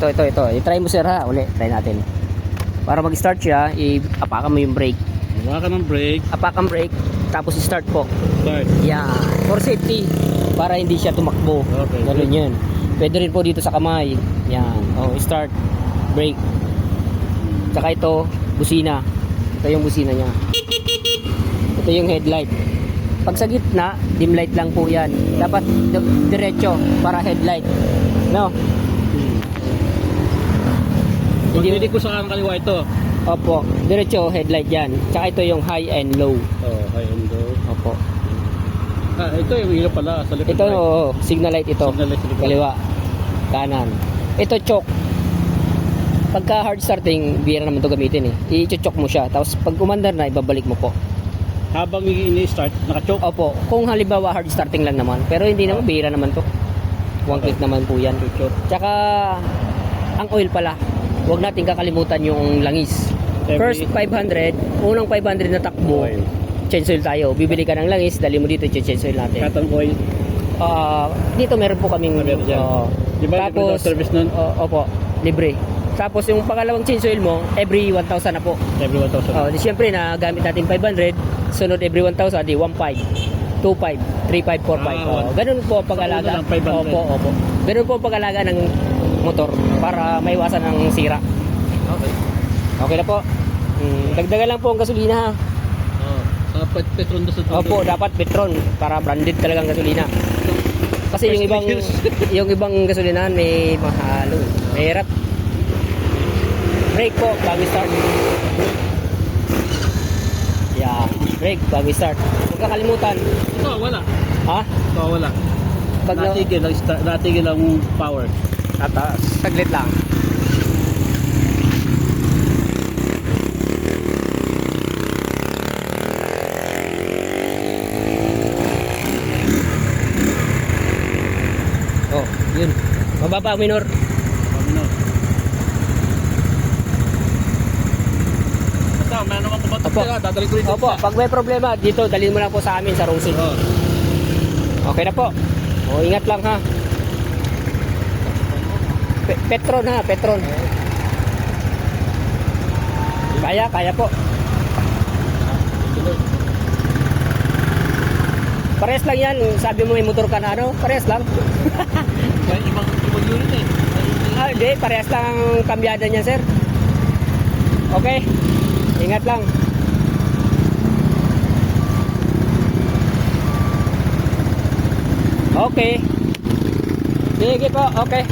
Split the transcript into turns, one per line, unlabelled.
ito. I-try mo sir ha, uli. Try natin. Para mag-start siya, i-apakan mo yung brake.
Wala ka ng brake.
Apakan brake, tapos i-start po.
Start.
Yan. For safety, para hindi siya tumakbo.
Okay.
Ganun yun. Pwede rin po dito sa kamay. Yan. Oh, start. Brake. Tsaka ito, busina. Ito yung busina niya. Ito yung headlight. Pag sa gitna, dim light lang po yan. Dapat diretso para headlight. No?
Hindi ko sa kanan kaliwa ito.
Opo, diretso headlight yan. Tsaka ito yung high and low.
Oh, high and low.
Opo.
Ito yung ilaw pala sa likod.
Ito, signal light ito.
Signal light sa likod.
Kaliwa. Kanan. Ito choke. Pagka hard starting, bira naman ito gamitin eh. I-choke mo siya. Tapos pag umandar na, ibabalik mo po.
Habang ini-start, naka-choke.
Opo. Kung halimbawa hard starting lang naman. Pero hindi naman, bira naman to. One click naman po yan. Tsaka, ang oil pala. Huwag natin kakalimutan yung langis. First 500, unang 500 na takbo, change oil tayo. Bibili ka ng langis, dali mo dito, change oil natin.
Cotton oil.
Dito meron po kaming
Di ba libre daw service nun?
opo, libre. Tapos yung pangalawang change oil mo, every 1,000 na po.
Every 1,000.
Di siyempre na gamit natin 500, sunod every 1,000, di 1,500, 2,500, 3,500, 4,500. Ganun po ang pag-alaga. Opo. Ganun po ang pag-alaga ng motor para maiwasan ng sira. Okay na po. Dagdagan lang po ang gasolina ha.
Petron doon sa
Opo, dapat Petron para branded talagang gasolina. Kasi yung ibang gasolinahan may mahalo. Mahirap. Brake po bago start. Yeah, brake bago start. Huwag kakalimutan.
Ito, wala.
Ha?
Ito, wala.
Pag
natigil ang power.
Tataas. Saglit lang. Oh, yun. Mababa, minor.
Basta, may naman kumatok
Opo.
sila. Dadalhin ko rin
Opo, pag may problema, dito, dalhin mo lang po sa amin sa Rungsin. Okay na po. O, ingat lang ha. Petron ha, Petron. Kaya po. Parehas lang yan. Sabi mo may motor ka na ano? Parehas lang.
Ibang unit eh.
Hindi. Parehas lang ang kambyada niya, sir. Okay. Ingat lang. Okay. Sige po. Okay.